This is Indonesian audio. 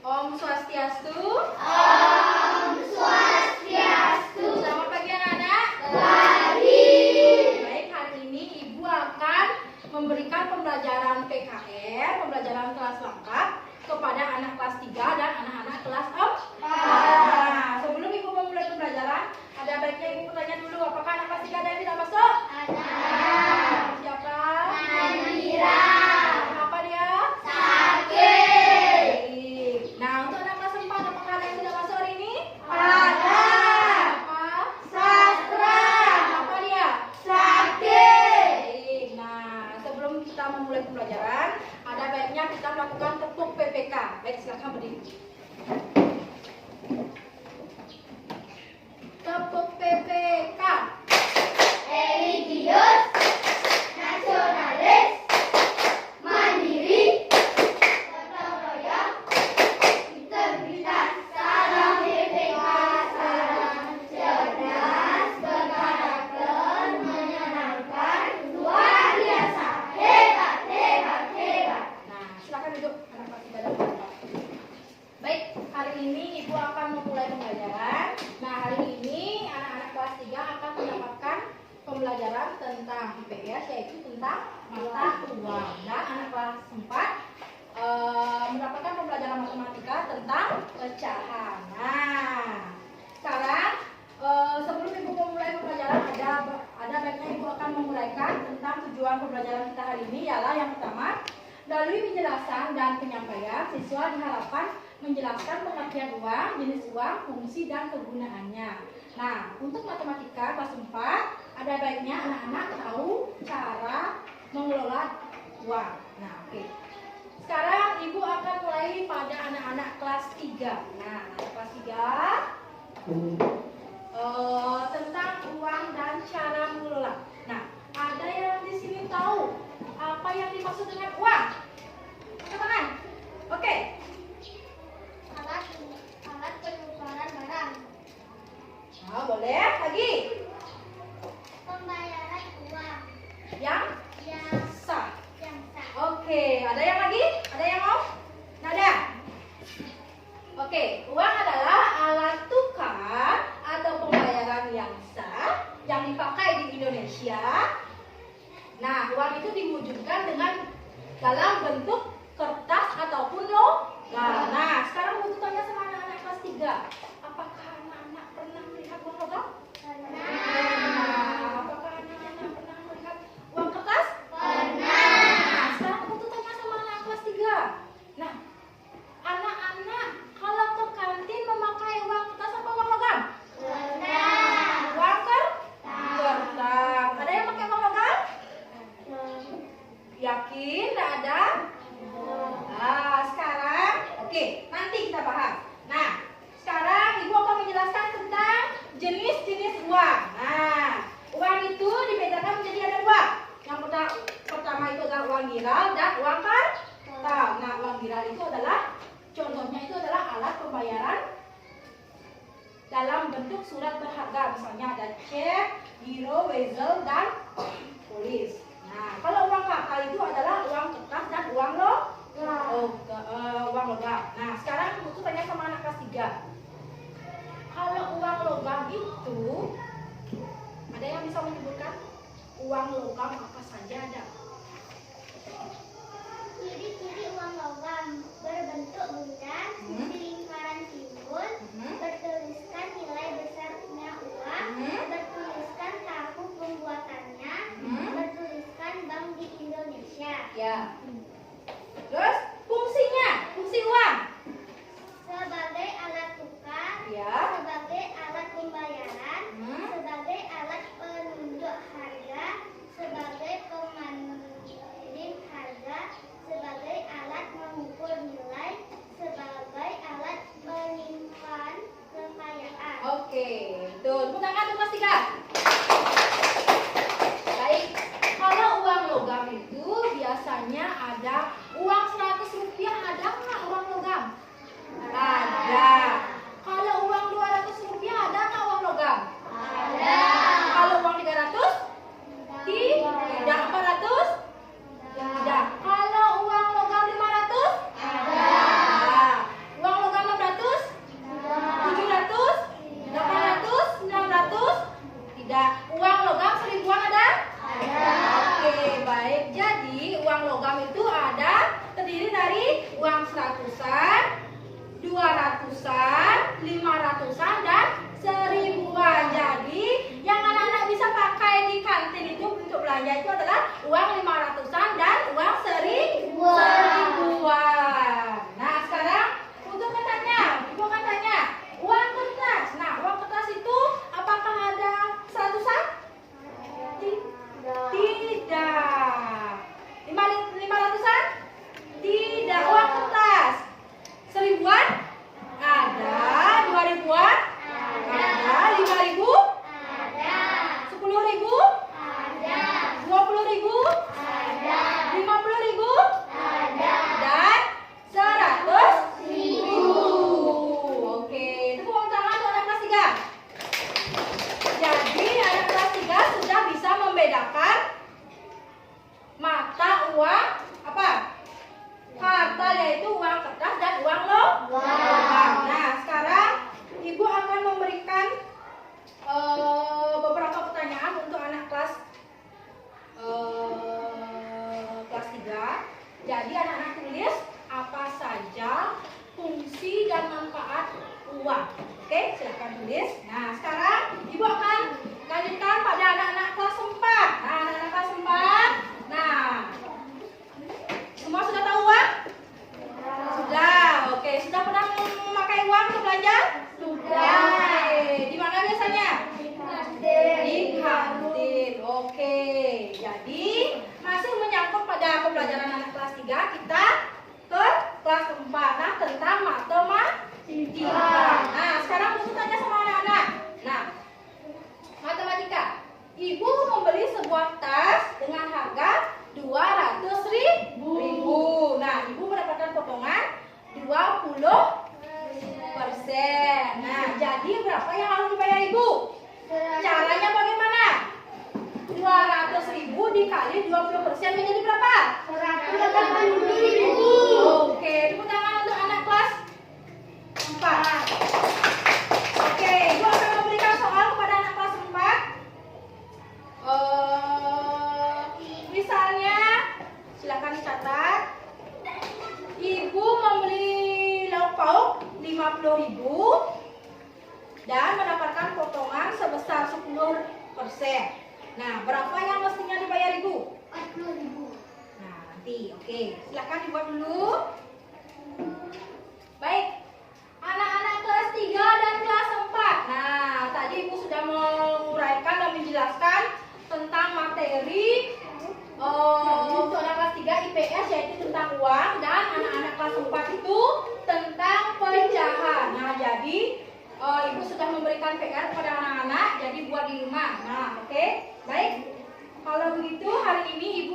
Om Swastiastu. Om Swastiastu. Selamat pagi anak-anak. Pagi. Baik, hari ini Ibu akan memberikan pembelajaran PKR, pembelajaran kelas lengkap kepada anak kelas 3 dan anak-anak kelas 4. Nah, sebelum Ibu memulai pembelajaran, ada baiknya Ibu bertanya dulu, apakah anak kelas 3 ada yang tidak masuk? Ada. Siapa? Nadira. Kenapa dia? Sakit. Baik. Nah, untuk anak kelas 4, apakah ada yang tidak masuk hari ini? Ada. Apa? Sastra. Apa dia? Sakit. Baik. Nah, sebelum kita memulai pembelajaran, ada baiknya kita melakukan tepuk PPK. Baik, silakan berdiri. Tepuk PPK. Religius, nasionalis, mandiri, gotong royong, integritas, salam BPK, salam cerdas, berkarakter, menyenangkan, luar biasa, hebat, hebat, hebat. Nah, silakan duduk anak kelas 3 dan kelas 4. Baik, hari ini Ibu akan memulai pembelajaran. Nah, hari ini anak-anak kelas 3 akan mendapatkan pembelajaran tentang IPS, yaitu tentang mata uang. Dan anak kelas 4 mendapatkan pembelajaran matematika tentang pecahan. Nah, sekarang sebelum Ibu memulai pembelajaran, ada baiknya Ibu akan memulaikan tentang tujuan pembelajaran kita hari ini, ialah yang pertama, melalui penjelasan dan penyampaian, siswa diharapkan menjelaskan pengertian uang, jenis uang, fungsi, dan kegunaannya. Nah, untuk matematika kelas 4, ada baiknya anak-anak tahu cara mengelola uang. Nah, oke. Sekarang Ibu akan mulai pada anak-anak kelas 3. Nah, anak kelas 3 tentang uang dan cara mengelola. Nah, ada yang di sini tahu apa yang dimaksud dengan uang? Angkat tangan. Oke. Alat penukaran barang, Nah, boleh. Lagi. pembayaran uang Yang yang sah. sah. Oke, ada yang lagi? Ada yang mau? Nada. Oke, uang adalah alat tukar atau pembayaran yang sah yang dipakai di Indonesia. Nah, uang itu diwujudkan dengan dalam bentuk kertas ataupun logam. Nah, sekarang butuh tanya sama anak-anak kelas 3. Apakah anak-anak pernah melihat uang logam? Nah, apakah anak-anak pernah melihat uang kertas? Nah, sekarang butuh tanya sama anak kelas 3. Nah, anak-anak kalau ke kantin memakai uang kertas apa uang logam? Uang kertas. Ada yang pakai uang logam? Yakin? Tidak ada? Nah, sekarang, oke, nanti kita bahas. Nah, sekarang Ibu akan menjelaskan tentang jenis-jenis uang. Nah, uang itu dibedakan menjadi ada dua. Yang pertama itu adalah uang giral dan uang kertas. Nah, uang giral itu adalah, contohnya itu adalah alat pembayaran dalam bentuk surat berharga. Misalnya ada cek, giro, wesel, dan polis. Nah, kalau uang kartal itu adalah uang kertas dan uang logam. Nah, sekarang butuh tanya sama anak kelas 3. Kalau uang logam itu, ada yang bisa menyebutkan uang logam apa saja ada? Ciri-ciri uang logam berbentuk bulat, lingkaran timbul, bertuliskan nilai besarnya uang, bertuliskan tahun pembuatannya, bertuliskan bank di Indonesia. Ya. Terus fungsinya, fungsi uang. Sebagai alat tukar, Ya. sebagai alat pembayaran, sebagai alat penunjuk harga, sebagai pemanding harga, sebagai alat mengukur nilai, sebagai alat penyimpanan kekayaan. Oke, tuh, tepuk tangan untuk kelas 3. Baik, kalau uang logam itu biasanya ada uang 100 rupiah, ada nggak uang logam? Ada. Kalau uang 200 rupiah ada nggak uang logam? Ada. Kalau uang 300? Tidak. 400? Tidak. Kalau uang logam 500? Ada. Uang manfaat uang. Oke, silakan tulis. Nah, sekarang Ibu akan lanjutkan pada anak-anak kelas 4. Nah, anak-anak kelas 4. Nah, semua sudah tahu uang? Sudah. Oke, sudah pernah memakai uang untuk belanja? Sudah. Oke, di mana biasanya? Di kantin. Oke. Jadi, masih menyangkut pada pembelajaran anak kelas 3, kita ke kelas 4. Nah, tentang matematika. Nah, sekarang Ibu tanya sama anak-anak. Nah, matematika. Ibu membeli sebuah tas dengan harga 200.000. Nah, Ibu mendapatkan potongan 20%. Nah, jadi berapa yang harus dibayar Ibu? Caranya bagaimana? 200.000 dikali 20% menjadi berapa? 180.000. Oke, tepuk tangan untuk anak kelas 4. Oke, Ibu akan memberikan soal kepada anak kelas 4. Misalnya, silakan dicatat. Ibu membeli lauk pauk 50.000 dan mendapatkan potongan sebesar 10%. Nah, berapa yang mestinya dibayar Ibu? 40.000. Nah, nanti. Oke, silakan dibuat dulu. Baik. Anak-anak kelas 3 dan kelas 4. Nah, tadi Ibu sudah menguraikan dan menjelaskan tentang materi untuk anak kelas 3 IPS, yaitu tentang uang, dan anak-anak kelas 4 itu tentang pecahan. Nah, jadi Ibu sudah memberikan PR kepada anak-anak, jadi buat di rumah. Nah, oke. Baik. Kalau begitu, hari ini Ibu